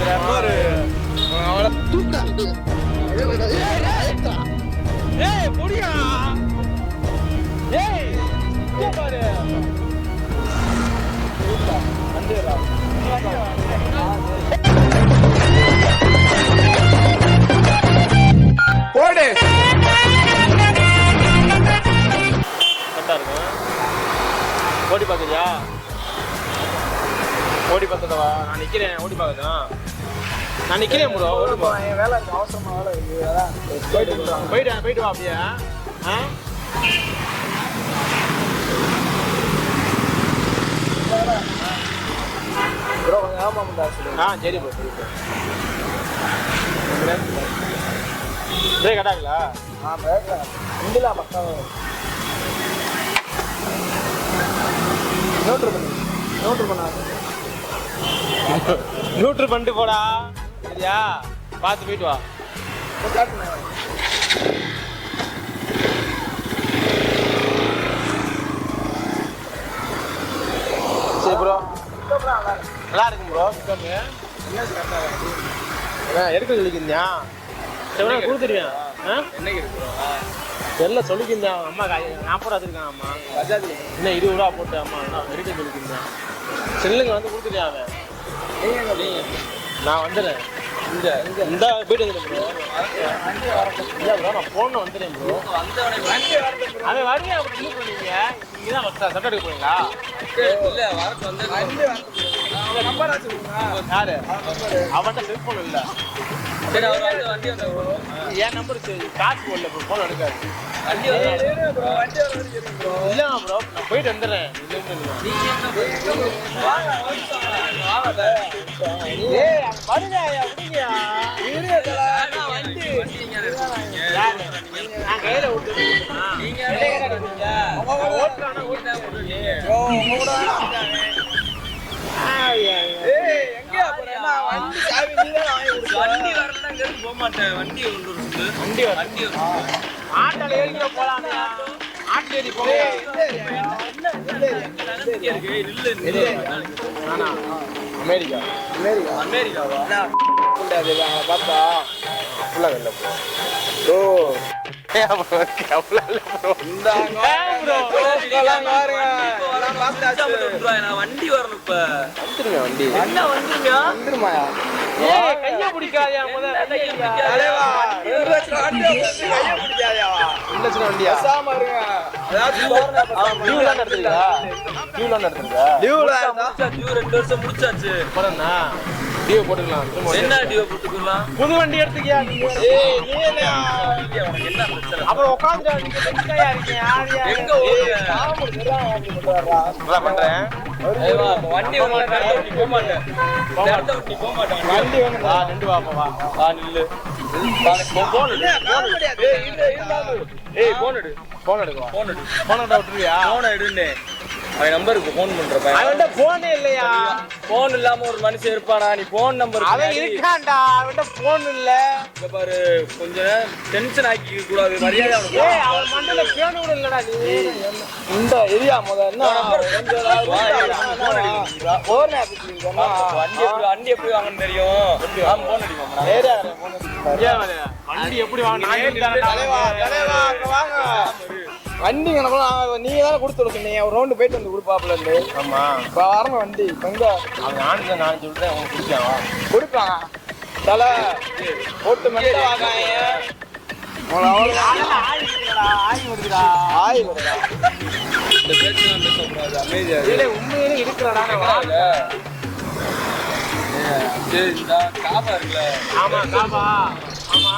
ஒரு அவளை தூக்கா ஏய் பொடியா ஏய் பாரு போடு கரெக்டா இருக்கும். ஓடி பார்க்குறியா? ஓடி பார்த்ததவா? நான் நிற்கிறேன். ஓடி பார்க்குதா? நான் நிற்கிறேன் ப்ரோ. ஓடி போ. என் வேலை இருக்கு, அவசரமா வேலை இருக்கு. அதான் போயிட்டு வா அப்படியே. ப்ரோ கொஞ்சம் ஆமாம்டா சொல்லு. சரி ப்ரோ சரி ப்ரோ. பிரேக் கட்டாங்களா? பிரேக்ல இண்டிலா பக்கம் நோட்ரு பண்ணாது. நியூட்ரு பண்ணிட்டு போடா. சரியா? பார்த்து போயிட்டு வா. சரி ப்ரோ. நல்லா இருக்கும் ப்ரோ. எடுக்க சொல்லிக்கிறியா? சரி கொடுத்துருவேன். என்னைக்கு இருக்கு ப்ரோ? எல்லாம் சொல்லிக்கிருந்தேன். அம்மா 40 ரூபா இருக்கான். அம்மா பஜாஜ் இன்னும் 20 ரூபா போட்டு அம்மா எடுக்க சொல்லிக்கிருந்தேன். செல்லுங்க வந்து கொடுத்துட்டியா அவன்? நான் வந்துடுறேன். இந்த போயிட்டு வந்துடுறேன் ப்ரோ. இல்லை ப்ரோ நான் போன வந்துடுறேன் ப்ரோ. அவன் வருங்க அப்படி இல்லை பண்ணீங்க. இங்கே தான் சட்டை எடுக்க போறீங்களா? இல்லை வரது வந்து நம்பர் ஆச்சு யாரு? அவன்கிட்ட செல்ஃபோன் இல்லை. சரி அவர் வந்து வண்டி வந்து என் நம்பர் காசு போடல ப்ரோ. ஃபோன் எடுக்காது. வண்டி வந்து ப்ரோ வண்டி வந்து ப்ரோ. இல்லை ப்ரோ நான் போயிட்டு வந்துடுறேன். ஏய் வருங்க அப்படிங்கயா வண்டி நான் கையில விட்டு நீங்க ஓட்டுறானா வண்டி சாவி நீங்க வண்டி வரலன்னா இங்க போக மாட்டேன். வண்டி கொண்டு வந்து வண்டி ஆட்டோல ஏறிக்க போலாம். ஆட்டோ ஏறி போங்க. அமெரிக்கா அமெரிக்காவா? பார்த்தா ஃபுல்லாக வெளில போ. வண்டி வரணும் இப்ப. வந்துருங்க வண்டி. என்ன வந்துருங்க? வந்துருமாயா? கைய பிடிக்காதயா முதல்ல. வண்டியா முடிச்சாச்சு. போட்டுக்கலாம். என்ன டியோ போட்டுக்கலாம்? புது வண்டி எடுத்துக்கியா? அப்புறம் உட்காந்து எங்க பண்றேன். வண்டி போக மாட்டேன். போக மாட்டேன். வண்டி வேணுமா? 2 வா நில்லு. போன் விட்டுருவியா? போன எடுன்னு அவன் நம்பருக்கு போன் பண்றப்ப அவன்கிட்ட போனே இல்லையா? போன் இல்லாம ஒரு மனுஷன் இருப்பானா? நீ போன் நம்பர் அவன் இருக்கான்டா. அவன்கிட்ட போன் இல்ல. இங்க பாரு கொஞ்சம் டென்ஷன் ஆக்கிக்க கூடாது. மரியாதை அவனுக்கு. அவன் மண்டல பேனு கூட இல்லடா. நீ இந்த ஏரியா முத என்ன வண்டி எப்படி வாங்கன்னு தெரியும். போன் அடிப்போம். வண்டி எப்படி வாங்க? வண்டி நீங்க தானே கொடுத்து சொன்னீங்க. ஒரு ரவுண்டு போயிட்டு வந்து கொடுப்பாப்புல இருந்து. ஆமா இப்ப வரணும் வண்டி. எங்க அவன் ஆண்டு நான் சொல்றேன். உனக்கு பிடிக்காவா? கொடுப்பாங்க. தலை போட்டு மெட்ட வாங்காய உண்மையிலே இருக்கிறடா. காபா இருக்குல்ல? ஆமா காபா. ஆமா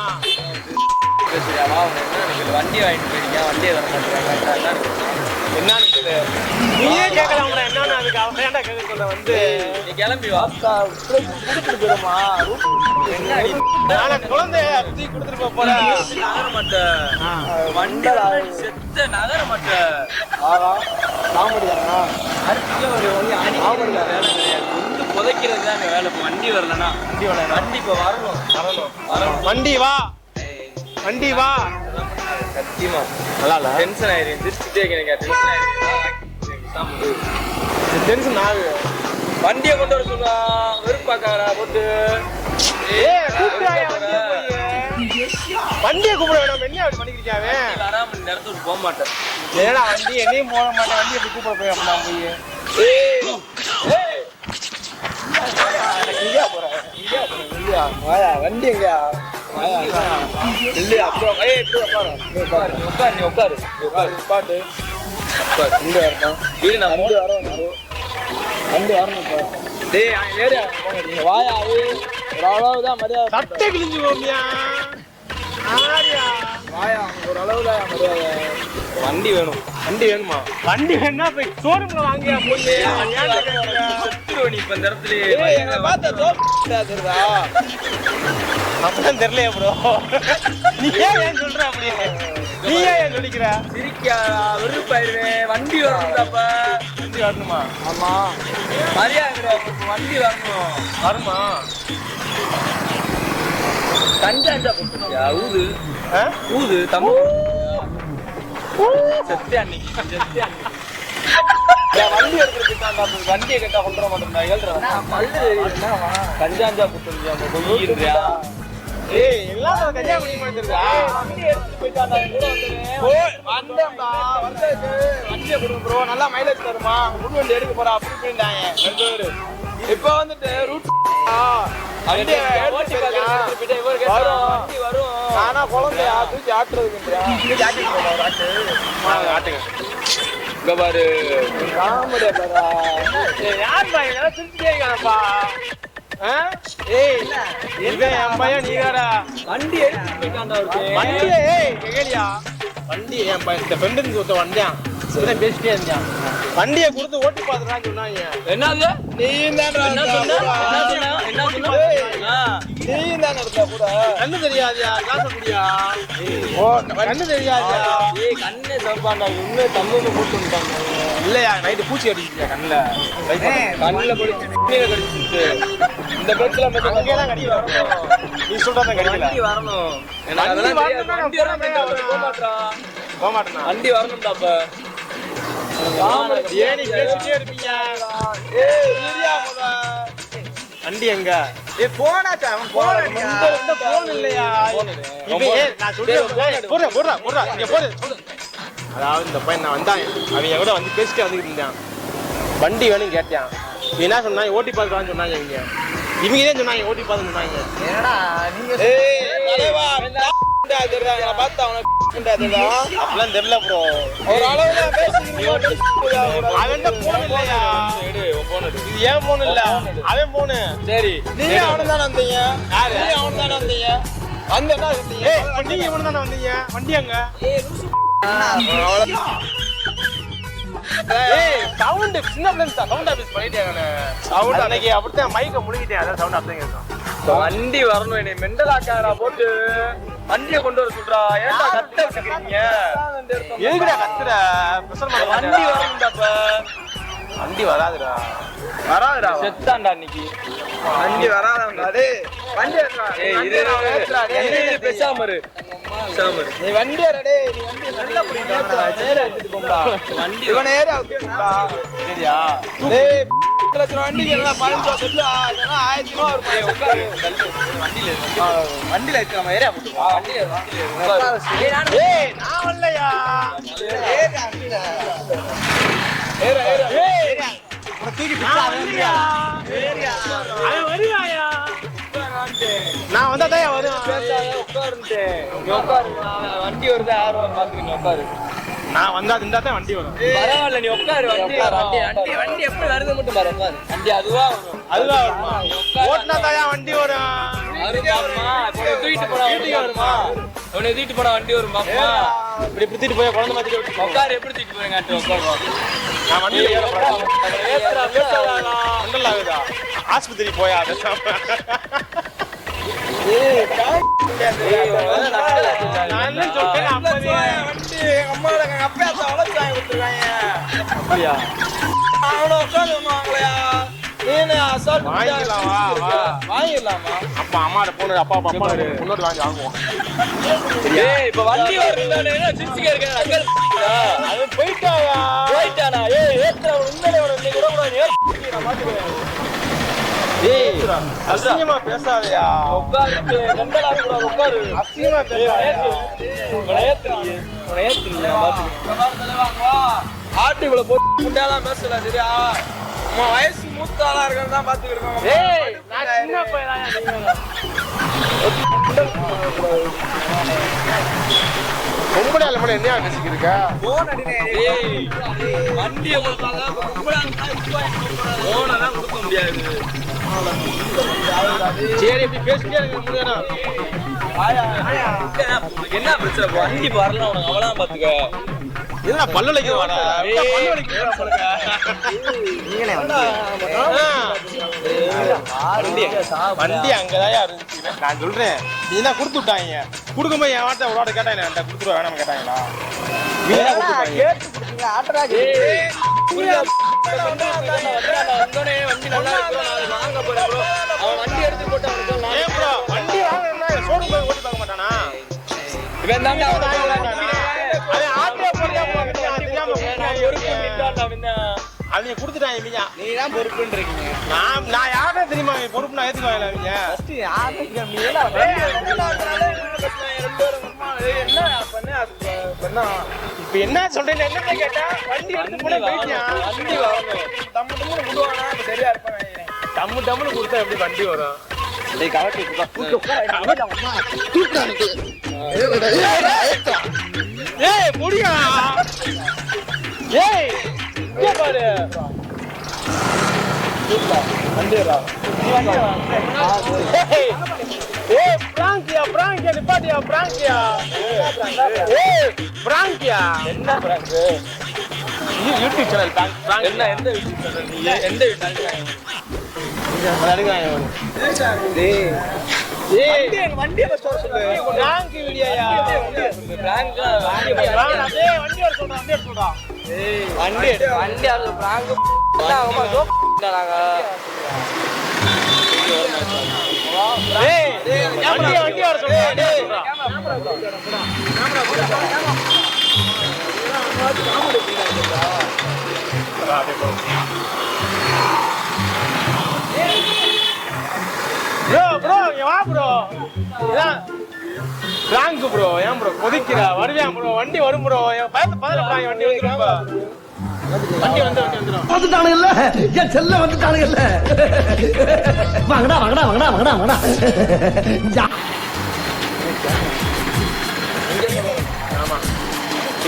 வண்டி வாங்கிட்டு போயிருக்கீங்க. வண்டியை வர மாட்டேங்கிறாங்க. என்னன்னு நீயே கேட்கலாம். என்னன்னு அதுக்கு அவன் ஏன்டா கேட்க சொல்ல வந்து நீ கிளம்பி வா. கொடுத்துட்டு போயிருமா? நானே குழந்தைய தூக்கி கொடுத்துட்டு போறேன். நகர மாட்டேன். வண்டி செத்த நகர மாட்டேன். புதைக்கிறது தான் வேலை. வண்டி வரலன்னா வண்டி இப்ப வரணும். வண்டி வா. வண்டி வா. சத்தியமா நல்லா இல்ல. டென்ஷன் ஆயிரும். திருச்சிட்டே எனக்கு டென்ஷன் ஆயிரும். டென்ஷன் ஆகு. வண்டியை கொண்டு வர சொல்லுவா வெறுப்பாக்காரா போட்டு வண்டியை கூப்பிட வேணாம் என்ன அப்படி பண்ணிக்கிட்டாவே வராம இந்த இடத்துக்கு போக மாட்டேன் ஏன்னா வண்டி என்னையும் போட மாட்டேன் வண்டி எப்படி கூப்பிட போய் அப்படின்னா போய் வண்டி எங்கயா இல்லையா அப்புறம் உட்காரு நீ உட்காரு பாட்டு இங்க வரணும் வீடு நான் வண்டி வரணும் டேய் ஏரியா வாயா ஒரு அளவுதான் மரியாதை சட்டை கிழிஞ்சு போமியா வாயா ஒரு அளவுதான் மரியாதை வண்டி வேணும் வண்டி வேணுமா வண்டி வேணா போய் ஷோரூம்ல வாங்கியா போய் செத்துருவ நீ இப்ப இந்த இடத்துல பார்த்தா அப்பதான் தெரியலையா ப்ரோ நீ ஏன் சொல்ற அப்படியே நீ ஏன் சொல்லிக்கிற சிரிக்கா வெறுப்பாயிருவேன் வண்டி வரணும்டாப்ப வண்டி வரணுமா ஆமா மரியாதை வண்டி வரணும் வருமா கஞ்சாஞ்சா போட்டுருக்கியா ஊது ஊது தமிழ் செத்தே அன்னைக்கு வண்டி எடுத்துட்டு வண்டியை கேட்டா கொண்டு வர மாட்டேன் கஞ்சாஞ்சா போட்டுருக்கியா ஏய் எல்லாம் கஞ்சா குடிக்க மாட்டேன் வண்டி எடுத்துட்டு போயிட்டாண்டா கூட வந்தேன்பா வண்டியை கொடுங்க ப்ரோ நல்லா மைலேஜ் தருமா முன் வண்டி எடுக்க போறா அப்படி போயிட்டாங்க 2 பேரு இப்ப வந்துட்டு ரூட் வண்டி வரும் ஆனா குழந்தையா தூக்கி ஆட்டுறதுக்குன்றியா ஆட்டுங்க இங்க பாரு காமெடியா பாரா யார் பாய் இதெல்லாம் சிரிச்சுட்டே இருக்கானப்பா ஏய் இவன் என் பையன் நீதாடா வண்டி எடுத்துட்டு போயிட்டாண்டா வண்டியே ஏய் கேளியா வண்டி என் பையன் இந்த ஃப்ரெண்டுன்னு சொல்லிட்டு வந்தேன் இப்பதான் பேசிட்டே இருந்தான் வண்டியை கொடுத்து ஓட்டி பார்த்துட்டான்னு சொன்னாங்க என்னது நீயும் தான் என்ன சொன்ன நீயும் தான் எடுத்த கூட கண்ணு தெரியாதியா காச குடியா கண்ணு தெரியாதியா ஏய் கண்ணே தப்பாண்டா இன்னும் தம்முன்னு போட்டு வந்துட்டாங்க இல்லையா நைட்டு பூச்சி அடிக்கிறியா கண்ணுல கண்ணுல கடிச்சிட்டு இந்த பெட்ல மட்டும் அங்கேதான் கடிக்க வரணும் நீ சொல்றத கடிக்கல வண்டி வரணும் வண்டி வரணும் போக மாட்டான் போக மாட்டேனா வண்டி வரணும்டாப்ப ஏன் நீ பேசிட்டே இருப்பீங்க ஏய் இரியா முத வண்டி எங்க போனாச்சா அவன் போன் இல்லையா நான் சொல்றேன் போடுறா இங்க போடு அதாவது இந்த பையன் நான் வந்தாங்க அவங்க கூட வந்து பேசிட்டு வந்துட்டு இருந்தான் வண்டி வேணும் கேட்டான் நீ என்ன சொன்னாங்க ஓட்டி பார்க்கலான்னு சொன்னாங்க இவங்க தான் சொன்னாங்க ஓட்டி பார்த்து சொன்னாங்க என்னடா நீங்க அப்படிலாம் தெரியல ப்ரோ ஒரு அளவுல அவன் போன் இல்லையா இது ஏன் போன் இல்ல அவன் போனு சரி நீங்க அவனு தானே வந்தீங்க யாரு அவனு தானே வந்தீங்க வந்து என்ன வந்தீங்க நீங்க இவனு தானே வந்தீங்க வண்டி அங்க ஏய் சவுண்ட் சின்ன பிளேஸ் சவுண்ட் ஆபீஸ் பண்ணிட்டேன் சவுண்ட் அன்னைக்கு அப்படிதான் மைக்க முழுகிட்டேன் அதான் சவுண்ட் அப்படியே கேட்கும் வண்டி வரணும் என்னை மெண்டல் ஆக்காரா போட்டு வண்டியை கொண்டு வர சொல்றா ஏன்டா கத்த வச்சுக்கிறீங்க எதுக்குடா கத்துற பிரஷர் வண்டி வரணும்டாப்ப வண்டி வராதுடா செத்தாண்டா இன்னைக்கு வண்டி வராதா டேய் வண்டி ஏய் பேசாம இரு நீ வண்டி டேய் நீ வண்டி நல்ல புடிங்கடா நேரா எடுத்துட்டு போடா வண்டி இவன் நேரா எடுத்துடா சரியா டேய் லட்சம் வண்டிக்கு எல்லாம் 15 சொல்லு அதெல்லாம் 1000 ரூபாய் ஒரு உட்காரு வண்டில இருக்க நம்ம ஏரியா போட்டு வண்டில ஏய் நான் வரலையா ஏரியா ஏரியா தூக்கி பிடிச்சா ஏரியா அவன் வருவாயா நான் வந்தா தான் வருவேன் பேசாத உட்காருன்ட்டு உட்காரு வண்டி வருது ஆர்வம் பாத்துக்கிட்டு உட்காரு நான் வந்தா திண்டா தான் வண்டி வரும் பரவாயில்ல நீ உட்காரு வண்டி எப்படி வருது மட்டும் பாரு உட்காரு வண்டி அதுவா வருமா ஓட்டுனா தான் வண்டி வரும் தூக்கிட்டு போனா வண்டி வருமா உன்னை தூக்கிட்டு போனா வண்டி வருமா இப்படி தூக்கிட்டு போய் குழந்தை மாதிரி ஓட்டி உட்காரு எப்படி தூக்கிட்டு போறீங்க உட்காரு நான் வண்டி ஆகுதா ஆஸ்பத்திரி போயா வாங்கிடலாமா அப்பா அம்மாட்ட போன அப்பா அப்பா முன்னோட்டு வாங்கி வாங்குவோம் இப்ப வண்டி வருது சிரிச்சுக்க இருக்கேன் அது போயிட்டாயா போயிட்டானா ஏய் ஏத்துற உண்மையிலே நீ கூட ஏய் அசிங்கமா பேசாதயா. உட்காரு மெண்டலாக்குறா உட்காரு. அசிங்கமா பேசாதயா. ஆட்டு இவ்வளவு போட்டு முட்டையெல்லாம் பேசல சரியா? நம்ம வயசு மூத்த ஆளா இருக்கிறது தான் பாத்துக்கிட்டு ஏய் நான் சின்ன பையனா நீங்க பொம்பளை ஆளு மட்டும் என்னையா பேசிக்கிருக்க? வண்டியை கொடுத்தாங்க போனதான் கொடுக்க முடியாது. சரி இப்படி பேசிட்டே இருக்க முடியாது. என்ன பிரச்சனை? வண்டி வரல உனக்கு அவ்வளவுதான் பாத்துக்க. என்ன பல்லலைக்கு வாடா வண்டி அங்கதான் இருந்துச்சு. நான் சொல்றேன் நீ தான் கொடுத்து விட்டாங்க. கொடுக்கும்போது என் வார்த்தை உடனே கேட்டாங்க என்கிட்ட கொடுத்துருவா வேணாம் கேட்டாங்களா? வண்டி எடுத்து போட்டு வண்டி வாங்க ஷோரூம் போய் ஓட்டி பார்க்க மாட்டானா? இவன் தான் அவங்க கொடுத்துட்டாங்க. நீ தான் பொறுப்புன்னு இருக்கீங்க. நான் யாரே தெரியுமா பொறுப்பு நான் ஏத்துக்குவாங்க. இப்ப என்ன சொல்றேன் என்ன கேட்டா வண்டி எடுத்து போட போயிட்டியா? வண்டி வரணும். தம்மு தம்முன்னு விடுவானா சரியா இருப்பாங்க. தம்மு தம்முன்னு கொடுத்தா எப்படி வண்டி வரும்? ஏய் முடியா? ஏய் இங்க பாரு. ஏய் பிராங்கியா நிப்பாட்டியா பிராங்கியா? ஏய் பிராங்கியா என்ன பிராங்க்? யூடியூப் சேனல் பிராங்க் என்ன எந்த யூடியூப் சேனல்? நீ எந்த யூடியூப் சேனல்? வண்டி சொல்லு. பிராங்க் வீடியோயா? பிராங்க் அதே வண்டி வர சொல்றேன். அப்படியே சொல்றா. வண்டி அது பிராங்க் நாங்க. ஏய் வண்டி வர சொல்றேன். டேய் ப்ரோ இங்க வா ப்ரோ. இதான் பிராங்க் ப்ரோ. ஏன் ப்ரோ கொதிக்கிறா? வருவியா ப்ரோ? வண்டி வரும் ப்ரோ. பதில் வண்டி வந்துடும். வண்டி வந்துடும். வந்துட்டானுங்கல்ல என் செல்ல வந்துட்டானுங்கல்ல. வாங்கடா வாங்கடா வாங்கடா வாங்கடா வாங்கடா. ஆமா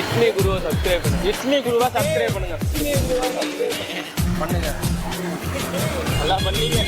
இட்லி குருவை சப்ஸ்கிரைப் பண்ணுங்க. இட்லி குருவா சப்ஸ்கிரைப் பண்ணுங்க. பண்ணுங்க நல்லா பண்ணீங்க.